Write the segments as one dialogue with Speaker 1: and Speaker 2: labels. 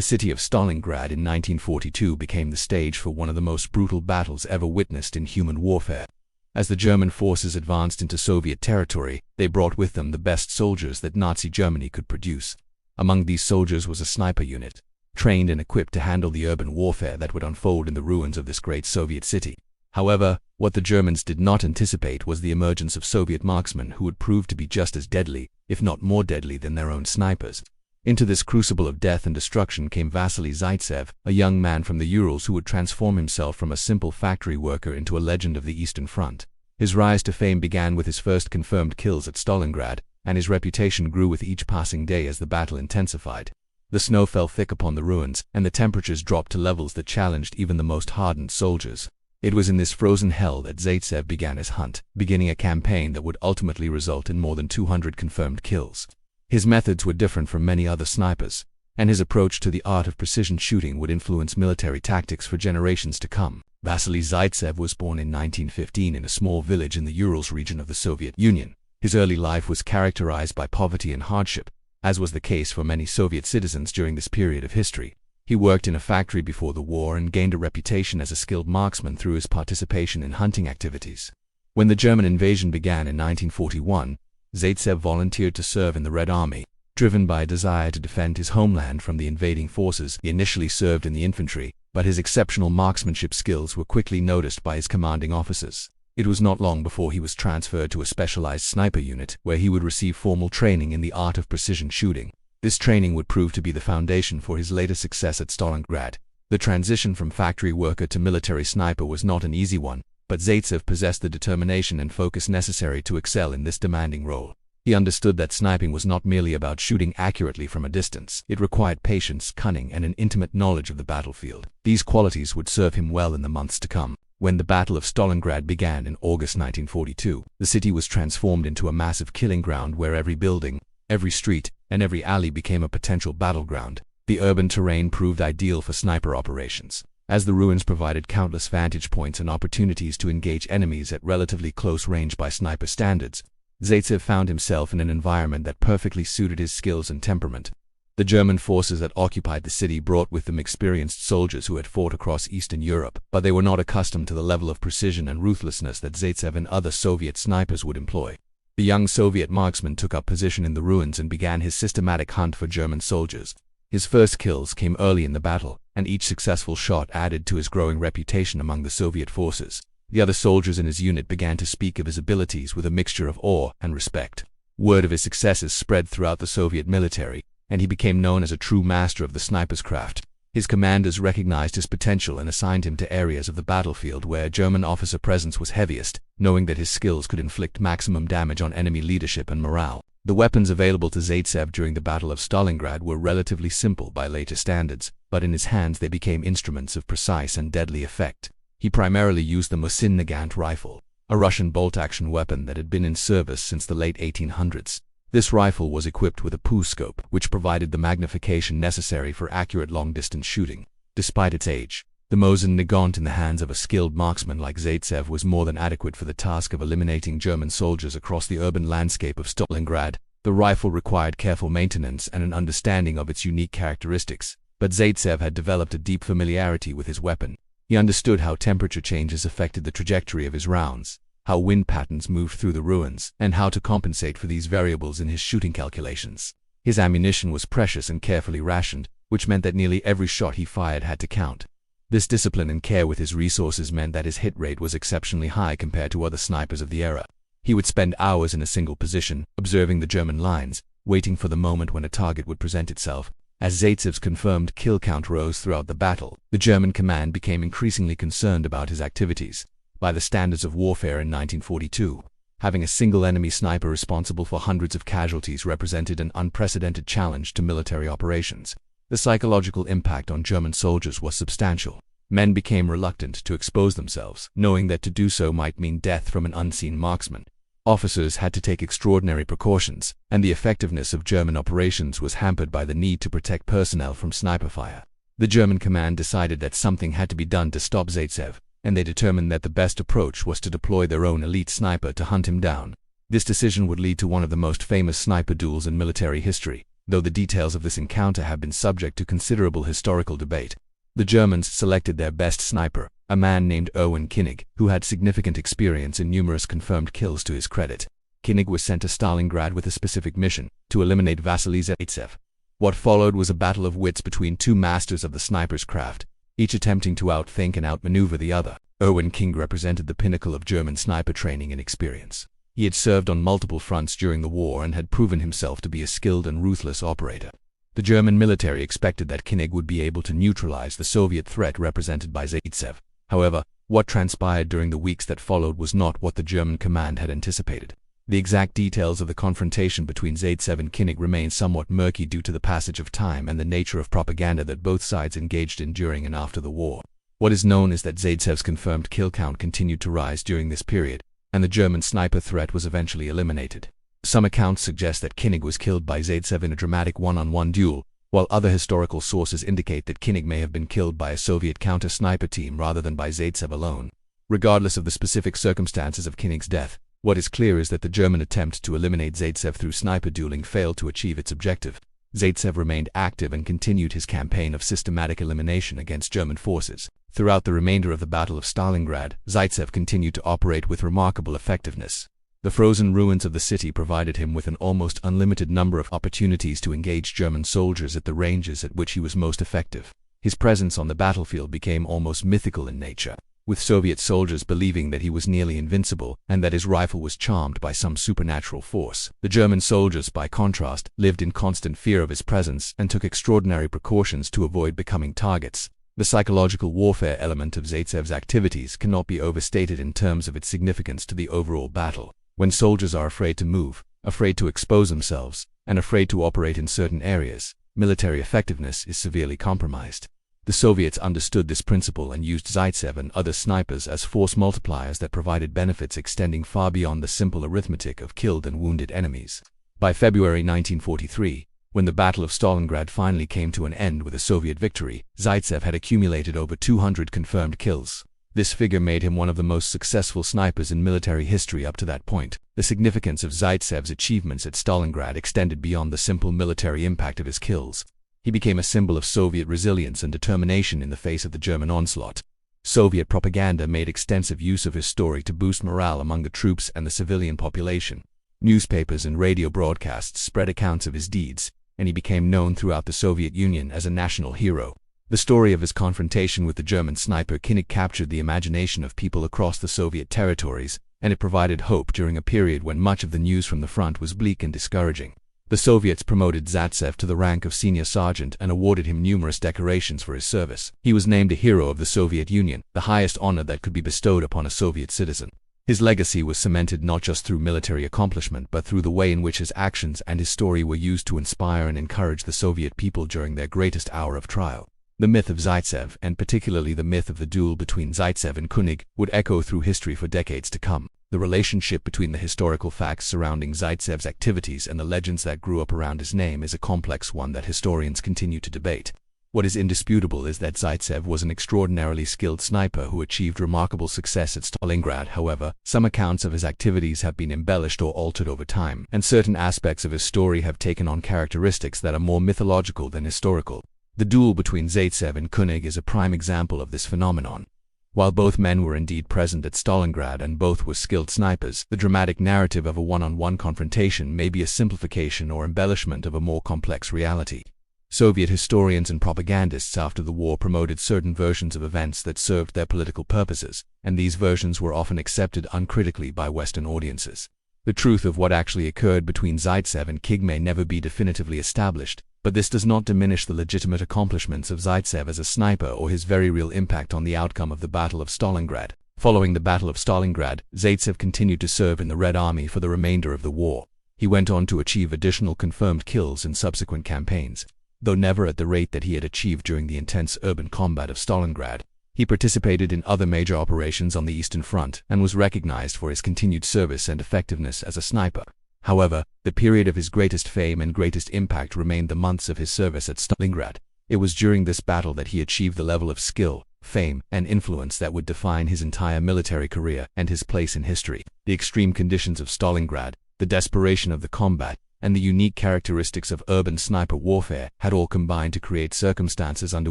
Speaker 1: The city of Stalingrad in 1942 became the stage for one of the most brutal battles ever witnessed in human warfare. As the German forces advanced into Soviet territory, they brought with them the best soldiers that Nazi Germany could produce. Among these soldiers was a sniper unit, trained and equipped to handle the urban warfare that would unfold in the ruins of this great Soviet city. However, what the Germans did not anticipate was the emergence of Soviet marksmen who would prove to be just as deadly, if not more deadly than their own snipers. Into this crucible of death and destruction came Vasily Zaitsev, a young man from the Urals who would transform himself from a simple factory worker into a legend of the Eastern Front. His rise to fame began with his first confirmed kills at Stalingrad, and his reputation grew with each passing day as the battle intensified. The snow fell thick upon the ruins, and the temperatures dropped to levels that challenged even the most hardened soldiers. It was in this frozen hell that Zaitsev began his hunt, beginning a campaign that would ultimately result in more than 200 confirmed kills. His methods were different from many other snipers, and his approach to the art of precision shooting would influence military tactics for generations to come. Vasily Zaitsev was born in 1915 in a small village in the Urals region of the Soviet Union. His early life was characterized by poverty and hardship, as was the case for many Soviet citizens during this period of history. He worked in a factory before the war and gained a reputation as a skilled marksman through his participation in hunting activities. When the German invasion began in 1941, Zaitsev volunteered to serve in the Red Army. Driven by a desire to defend his homeland from the invading forces, he initially served in the infantry, but his exceptional marksmanship skills were quickly noticed by his commanding officers. It was not long before he was transferred to a specialized sniper unit, where he would receive formal training in the art of precision shooting. This training would prove to be the foundation for his later success at Stalingrad. The transition from factory worker to military sniper was not an easy one, but Zaitsev possessed the determination and focus necessary to excel in this demanding role. He understood that sniping was not merely about shooting accurately from a distance. It required patience, cunning, and an intimate knowledge of the battlefield. These qualities would serve him well in the months to come. When the Battle of Stalingrad began in August 1942, the city was transformed into a massive killing ground where every building, every street, and every alley became a potential battleground. The urban terrain proved ideal for sniper operations, as the ruins provided countless vantage points and opportunities to engage enemies at relatively close range by sniper standards. Zaitsev found himself in an environment that perfectly suited his skills and temperament. The German forces that occupied the city brought with them experienced soldiers who had fought across Eastern Europe, but they were not accustomed to the level of precision and ruthlessness that Zaitsev and other Soviet snipers would employ. The young Soviet marksman took up position in the ruins and began his systematic hunt for German soldiers. His first kills came early in the battle, and each successful shot added to his growing reputation among the Soviet forces. The other soldiers in his unit began to speak of his abilities with a mixture of awe and respect. Word of his successes spread throughout the Soviet military, and he became known as a true master of the sniper's craft. His commanders recognized his potential and assigned him to areas of the battlefield where German officer presence was heaviest, knowing that his skills could inflict maximum damage on enemy leadership and morale. The weapons available to Zaitsev during the Battle of Stalingrad were relatively simple by later standards, but in his hands they became instruments of precise and deadly effect. He primarily used the Mosin-Nagant rifle, a Russian bolt-action weapon that had been in service since the late 1800s. This rifle was equipped with a PU scope, which provided the magnification necessary for accurate long-distance shooting. Despite its age, the Mosin-Nagant in the hands of a skilled marksman like Zaitsev was more than adequate for the task of eliminating German soldiers across the urban landscape of Stalingrad. The rifle required careful maintenance and an understanding of its unique characteristics, but Zaitsev had developed a deep familiarity with his weapon. He understood how temperature changes affected the trajectory of his rounds, how wind patterns moved through the ruins, and how to compensate for these variables in his shooting calculations. His ammunition was precious and carefully rationed, which meant that nearly every shot he fired had to count. This discipline and care with his resources meant that his hit rate was exceptionally high compared to other snipers of the era. He would spend hours in a single position, observing the German lines, waiting for the moment when a target would present itself. As Zaitsev's confirmed kill count rose throughout the battle, the German command became increasingly concerned about his activities. By the standards of warfare in 1942, having a single enemy sniper responsible for hundreds of casualties represented an unprecedented challenge to military operations. The psychological impact on German soldiers was substantial. Men became reluctant to expose themselves, knowing that to do so might mean death from an unseen marksman. Officers had to take extraordinary precautions, and the effectiveness of German operations was hampered by the need to protect personnel from sniper fire. The German command decided that something had to be done to stop Zaitsev, and they determined that the best approach was to deploy their own elite sniper to hunt him down. This decision would lead to one of the most famous sniper duels in military history. though the details of this encounter have been subject to considerable historical debate. The Germans selected their best sniper, a man named Erwin König, who had significant experience and numerous confirmed kills to his credit. König was sent to Stalingrad with a specific mission, to eliminate Vasily Zaitsev. What followed was a battle of wits between two masters of the sniper's craft, each attempting to outthink and outmaneuver the other. Erwin König represented the pinnacle of German sniper training and experience. He had served on multiple fronts during the war and had proven himself to be a skilled and ruthless operator. The German military expected that König would be able to neutralize the Soviet threat represented by Zaitsev. However, what transpired during the weeks that followed was not what the German command had anticipated. The exact details of the confrontation between Zaitsev and König remain somewhat murky due to the passage of time and the nature of propaganda that both sides engaged in during and after the war. What is known is that Zaitsev's confirmed kill count continued to rise during this period, and the German sniper threat was eventually eliminated. Some accounts suggest that König was killed by Zaitsev in a dramatic one-on-one duel, while other historical sources indicate that König may have been killed by a Soviet counter-sniper team rather than by Zaitsev alone. Regardless of the specific circumstances of König's death, what is clear is that the German attempt to eliminate Zaitsev through sniper dueling failed to achieve its objective. Zaitsev remained active and continued his campaign of systematic elimination against German forces. Throughout the remainder of the Battle of Stalingrad, Zaitsev continued to operate with remarkable effectiveness. The frozen ruins of the city provided him with an almost unlimited number of opportunities to engage German soldiers at the ranges at which he was most effective. His presence on the battlefield became almost mythical in nature, with Soviet soldiers believing that he was nearly invincible and that his rifle was charmed by some supernatural force. The German soldiers, by contrast, lived in constant fear of his presence and took extraordinary precautions to avoid becoming targets. The psychological warfare element of Zaitsev's activities cannot be overstated in terms of its significance to the overall battle. When soldiers are afraid to move, afraid to expose themselves, and afraid to operate in certain areas, military effectiveness is severely compromised. The Soviets understood this principle and used Zaitsev and other snipers as force multipliers that provided benefits extending far beyond the simple arithmetic of killed and wounded enemies. By February 1943, when the Battle of Stalingrad finally came to an end with a Soviet victory, Zaitsev had accumulated over 200 confirmed kills. This figure made him one of the most successful snipers in military history up to that point. The significance of Zaitsev's achievements at Stalingrad extended beyond the simple military impact of his kills. He became a symbol of Soviet resilience and determination in the face of the German onslaught. Soviet propaganda made extensive use of his story to boost morale among the troops and the civilian population. Newspapers and radio broadcasts spread accounts of his deeds, and he became known throughout the Soviet Union as a national hero. The story of his confrontation with the German sniper König captured the imagination of people across the Soviet territories, and it provided hope during a period when much of the news from the front was bleak and discouraging. The Soviets promoted Zaitsev to the rank of senior sergeant and awarded him numerous decorations for his service. He was named a hero of the Soviet Union, the highest honor that could be bestowed upon a Soviet citizen. His legacy was cemented not just through military accomplishment but through the way in which his actions and his story were used to inspire and encourage the Soviet people during their greatest hour of trial. The myth of Zaitsev, and particularly the myth of the duel between Zaitsev and König, would echo through history for decades to come. The relationship between the historical facts surrounding Zaitsev's activities and the legends that grew up around his name is a complex one that historians continue to debate. What is indisputable is that Zaitsev was an extraordinarily skilled sniper who achieved remarkable success at Stalingrad. However, some accounts of his activities have been embellished or altered over time, and certain aspects of his story have taken on characteristics that are more mythological than historical. The duel between Zaitsev and König is a prime example of this phenomenon. While both men were indeed present at Stalingrad and both were skilled snipers, the dramatic narrative of a one-on-one confrontation may be a simplification or embellishment of a more complex reality. Soviet historians and propagandists after the war promoted certain versions of events that served their political purposes, and these versions were often accepted uncritically by Western audiences. The truth of what actually occurred between Zaitsev and König may never be definitively established, but this does not diminish the legitimate accomplishments of Zaitsev as a sniper or his very real impact on the outcome of the Battle of Stalingrad. Following the Battle of Stalingrad, Zaitsev continued to serve in the Red Army for the remainder of the war. He went on to achieve additional confirmed kills in subsequent campaigns, though never at the rate that he had achieved during the intense urban combat of Stalingrad. He participated in other major operations on the Eastern Front and was recognized for his continued service and effectiveness as a sniper. However, the period of his greatest fame and greatest impact remained the months of his service at Stalingrad. It was during this battle that he achieved the level of skill, fame, and influence that would define his entire military career and his place in history. The extreme conditions of Stalingrad, the desperation of the combat, and the unique characteristics of urban sniper warfare had all combined to create circumstances under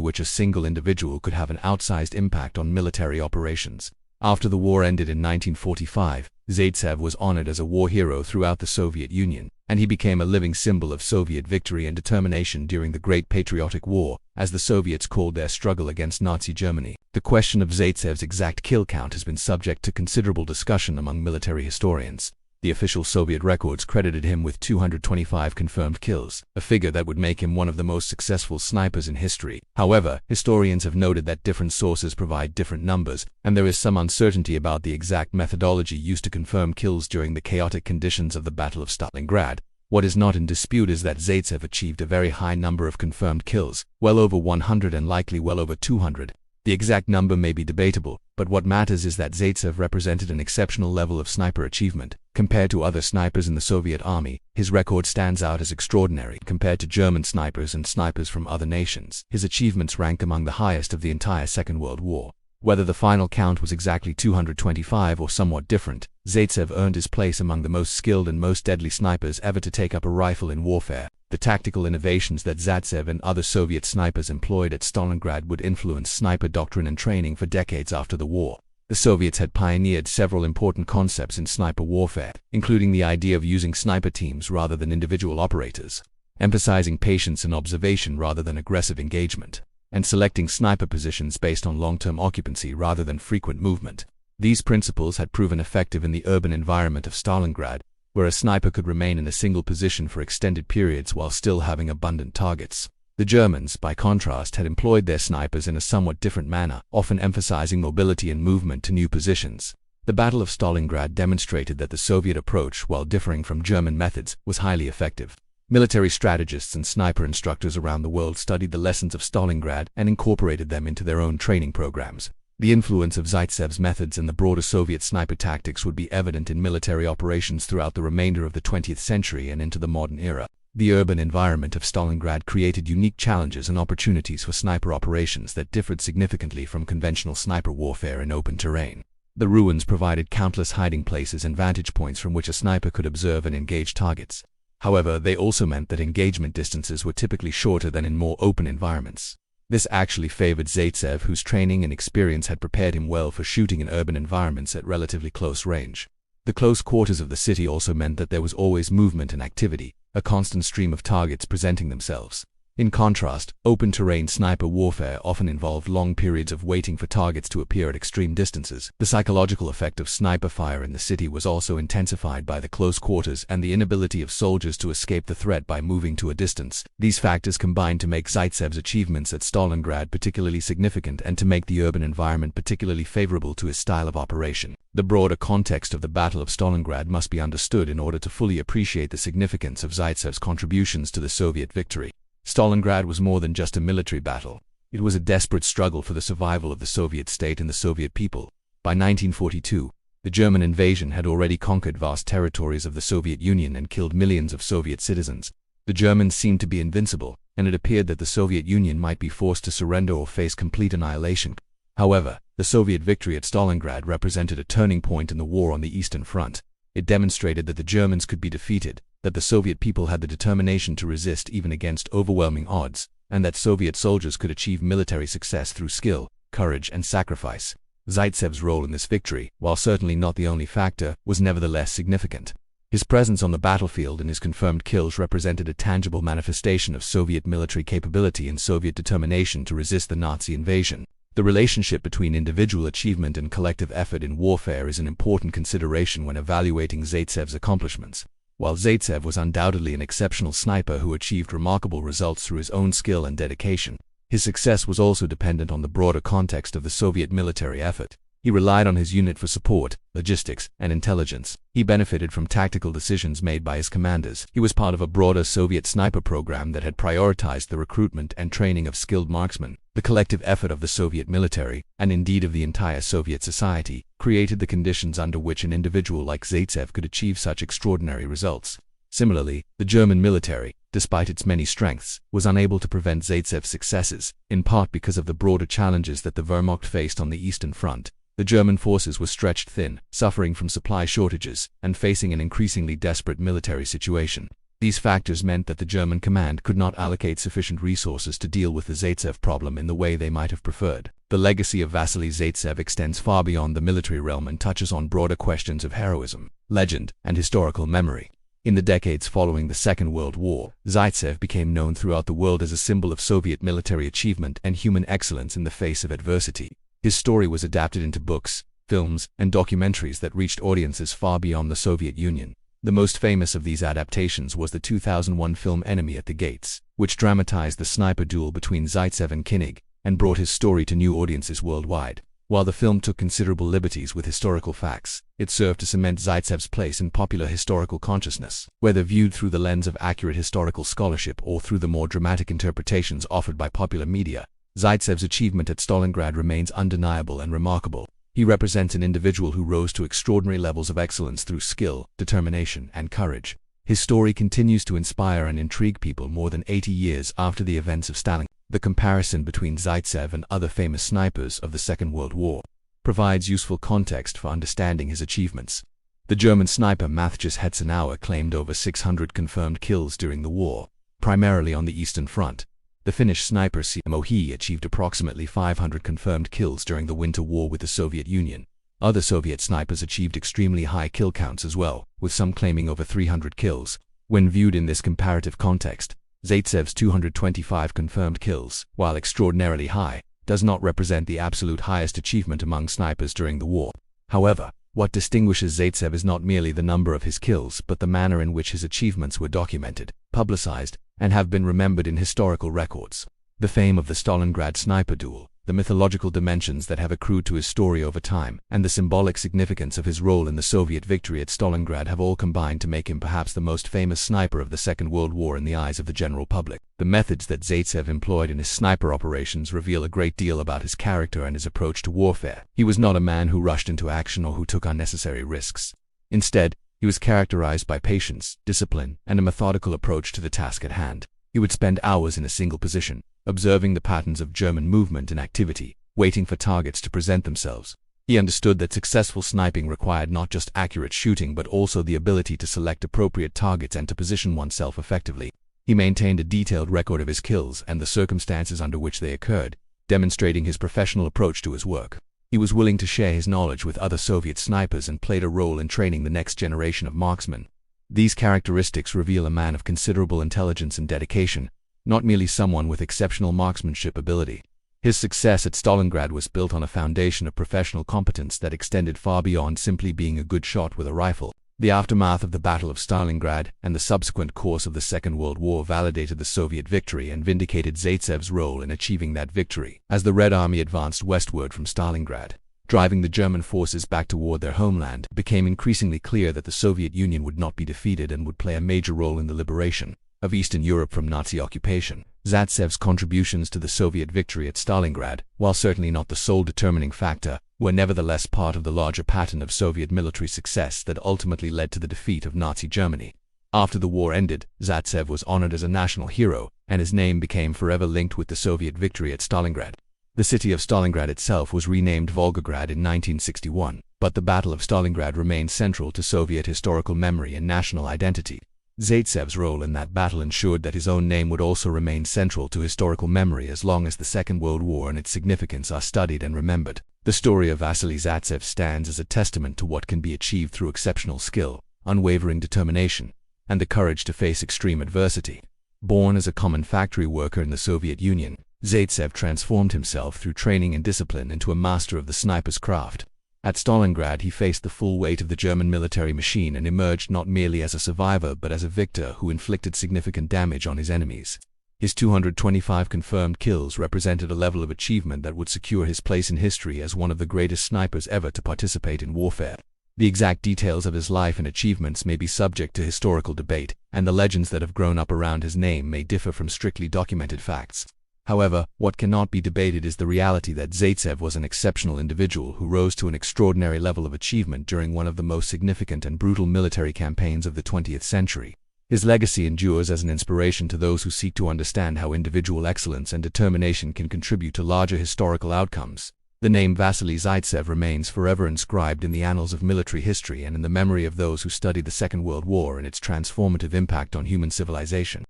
Speaker 1: which a single individual could have an outsized impact on military operations. After the war ended in 1945, Zaitsev was honored as a war hero throughout the Soviet Union, and he became a living symbol of Soviet victory and determination during the Great Patriotic War, as the Soviets called their struggle against Nazi Germany. The question of Zaitsev's exact kill count has been subject to considerable discussion among military historians. The official Soviet records credited him with 225 confirmed kills, a figure that would make him one of the most successful snipers in history. However, historians have noted that different sources provide different numbers, and there is some uncertainty about the exact methodology used to confirm kills during the chaotic conditions of the Battle of Stalingrad. What is not in dispute is that Zaitsev achieved a very high number of confirmed kills, well over 100 and likely well over 200. The exact number may be debatable, but what matters is that Zaitsev represented an exceptional level of sniper achievement. Compared to other snipers in the Soviet army, his record stands out as extraordinary. Compared to German snipers and snipers from other nations, his achievements rank among the highest of the entire Second World War. Whether the final count was exactly 225 or somewhat different, Zaitsev earned his place among the most skilled and most deadly snipers ever to take up a rifle in warfare. The tactical innovations that Zaitsev and other Soviet snipers employed at Stalingrad would influence sniper doctrine and training for decades after the war. The Soviets had pioneered several important concepts in sniper warfare, including the idea of using sniper teams rather than individual operators, emphasizing patience and observation rather than aggressive engagement, and selecting sniper positions based on long-term occupancy rather than frequent movement. These principles had proven effective in the urban environment of Stalingrad, where a sniper could remain in a single position for extended periods while still having abundant targets. The Germans, by contrast, had employed their snipers in a somewhat different manner, often emphasizing mobility and movement to new positions. The Battle of Stalingrad demonstrated that the Soviet approach, while differing from German methods, was highly effective. Military strategists and sniper instructors around the world studied the lessons of Stalingrad and incorporated them into their own training programs. The influence of Zaitsev's methods and the broader Soviet sniper tactics would be evident in military operations throughout the remainder of the 20th century and into the modern era. The urban environment of Stalingrad created unique challenges and opportunities for sniper operations that differed significantly from conventional sniper warfare in open terrain. The ruins provided countless hiding places and vantage points from which a sniper could observe and engage targets. However, they also meant that engagement distances were typically shorter than in more open environments. This actually favored Zaitsev, whose training and experience had prepared him well for shooting in urban environments at relatively close range. The close quarters of the city also meant that there was always movement and activity, a constant stream of targets presenting themselves. In contrast, open-terrain sniper warfare often involved long periods of waiting for targets to appear at extreme distances. The psychological effect of sniper fire in the city was also intensified by the close quarters and the inability of soldiers to escape the threat by moving to a distance. These factors combined to make Zaitsev's achievements at Stalingrad particularly significant and to make the urban environment particularly favorable to his style of operation. The broader context of the Battle of Stalingrad must be understood in order to fully appreciate the significance of Zaitsev's contributions to the Soviet victory. Stalingrad was more than just a military battle. It was a desperate struggle for the survival of the Soviet state and the Soviet people. By 1942, the German invasion had already conquered vast territories of the Soviet Union and killed millions of Soviet citizens. The Germans seemed to be invincible, and it appeared that the Soviet Union might be forced to surrender or face complete annihilation. However, the Soviet victory at Stalingrad represented a turning point in the war on the Eastern Front. It demonstrated that the Germans could be defeated, that the Soviet people had the determination to resist even against overwhelming odds, and that Soviet soldiers could achieve military success through skill, courage, and sacrifice. Zaitsev's role in this victory, while certainly not the only factor, was nevertheless significant. His presence on the battlefield and his confirmed kills represented a tangible manifestation of Soviet military capability and Soviet determination to resist the Nazi invasion. The relationship between individual achievement and collective effort in warfare is an important consideration when evaluating Zaitsev's accomplishments. While Zaitsev was undoubtedly an exceptional sniper who achieved remarkable results through his own skill and dedication, his success was also dependent on the broader context of the Soviet military effort. He relied on his unit for support, logistics, and intelligence. He benefited from tactical decisions made by his commanders. He was part of a broader Soviet sniper program that had prioritized the recruitment and training of skilled marksmen. The collective effort of the Soviet military, and indeed of the entire Soviet society, created the conditions under which an individual like Zaitsev could achieve such extraordinary results. Similarly, the German military, despite its many strengths, was unable to prevent Zaitsev's successes, in part because of the broader challenges that the Wehrmacht faced on the Eastern Front. The German forces were stretched thin, suffering from supply shortages, and facing an increasingly desperate military situation. These factors meant that the German command could not allocate sufficient resources to deal with the Zaitsev problem in the way they might have preferred. The legacy of Vasily Zaitsev extends far beyond the military realm and touches on broader questions of heroism, legend, and historical memory. In the decades following the Second World War, Zaitsev became known throughout the world as a symbol of Soviet military achievement and human excellence in the face of adversity. His story was adapted into books, films, and documentaries that reached audiences far beyond the Soviet Union. The most famous of these adaptations was the 2001 film Enemy at the Gates, which dramatized the sniper duel between Zaitsev and König, and brought his story to new audiences worldwide. While the film took considerable liberties with historical facts, it served to cement Zaitsev's place in popular historical consciousness. Whether viewed through the lens of accurate historical scholarship or through the more dramatic interpretations offered by popular media, Zaitsev's achievement at Stalingrad remains undeniable and remarkable. He represents an individual who rose to extraordinary levels of excellence through skill, determination, and courage. His story continues to inspire and intrigue people more than 80 years after the events of Stalingrad. The comparison between Zaitsev and other famous snipers of the Second World War provides useful context for understanding his achievements. The German sniper Matthias Hetzenauer claimed over 600 confirmed kills during the war, primarily on the Eastern Front. The Finnish sniper Mohi achieved approximately 500 confirmed kills during the Winter War with the Soviet Union. Other Soviet snipers achieved extremely high kill counts as well, with some claiming over 300 kills. When viewed in this comparative context, Zaitsev's 225 confirmed kills, while extraordinarily high, does not represent the absolute highest achievement among snipers during the war. However, what distinguishes Zaitsev is not merely the number of his kills but the manner in which his achievements were documented, publicized, and have been remembered in historical records. The fame of the Stalingrad sniper duel, the mythological dimensions that have accrued to his story over time, and the symbolic significance of his role in the Soviet victory at Stalingrad have all combined to make him perhaps the most famous sniper of the Second World War in the eyes of the general public. The methods that Zaitsev employed in his sniper operations reveal a great deal about his character and his approach to warfare. He was not a man who rushed into action or who took unnecessary risks. Instead, he was characterized by patience, discipline, and a methodical approach to the task at hand. He would spend hours in a single position, observing the patterns of German movement and activity, waiting for targets to present themselves. He understood that successful sniping required not just accurate shooting but also the ability to select appropriate targets and to position oneself effectively. He maintained a detailed record of his kills and the circumstances under which they occurred, demonstrating his professional approach to his work. He was willing to share his knowledge with other Soviet snipers and played a role in training the next generation of marksmen. These characteristics reveal a man of considerable intelligence and dedication, not merely someone with exceptional marksmanship ability. His success at Stalingrad was built on a foundation of professional competence that extended far beyond simply being a good shot with a rifle. The aftermath of the Battle of Stalingrad and the subsequent course of the Second World War validated the Soviet victory and vindicated Zaitsev's role in achieving that victory. As the Red Army advanced westward from Stalingrad, driving the German forces back toward their homeland, it became increasingly clear that the Soviet Union would not be defeated and would play a major role in the liberation of Eastern Europe from Nazi occupation. Zaitsev's contributions to the Soviet victory at Stalingrad, while certainly not the sole determining factor, were nevertheless part of the larger pattern of Soviet military success that ultimately led to the defeat of Nazi Germany. After the war ended, Zaitsev was honored as a national hero, and his name became forever linked with the Soviet victory at Stalingrad. The city of Stalingrad itself was renamed Volgograd in 1961, but the Battle of Stalingrad remained central to Soviet historical memory and national identity. Zaitsev's role in that battle ensured that his own name would also remain central to historical memory as long as the Second World War and its significance are studied and remembered. The story of Vasily Zaitsev stands as a testament to what can be achieved through exceptional skill, unwavering determination, and the courage to face extreme adversity. Born as a common factory worker in the Soviet Union, Zaitsev transformed himself through training and discipline into a master of the sniper's craft. At Stalingrad, he faced the full weight of the German military machine and emerged not merely as a survivor but as a victor who inflicted significant damage on his enemies. His 225 confirmed kills represented a level of achievement that would secure his place in history as one of the greatest snipers ever to participate in warfare. The exact details of his life and achievements may be subject to historical debate, and the legends that have grown up around his name may differ from strictly documented facts. However, what cannot be debated is the reality that Zaitsev was an exceptional individual who rose to an extraordinary level of achievement during one of the most significant and brutal military campaigns of the 20th century. His legacy endures as an inspiration to those who seek to understand how individual excellence and determination can contribute to larger historical outcomes. The name Vasily Zaitsev remains forever inscribed in the annals of military history and in the memory of those who studied the Second World War and its transformative impact on human civilization.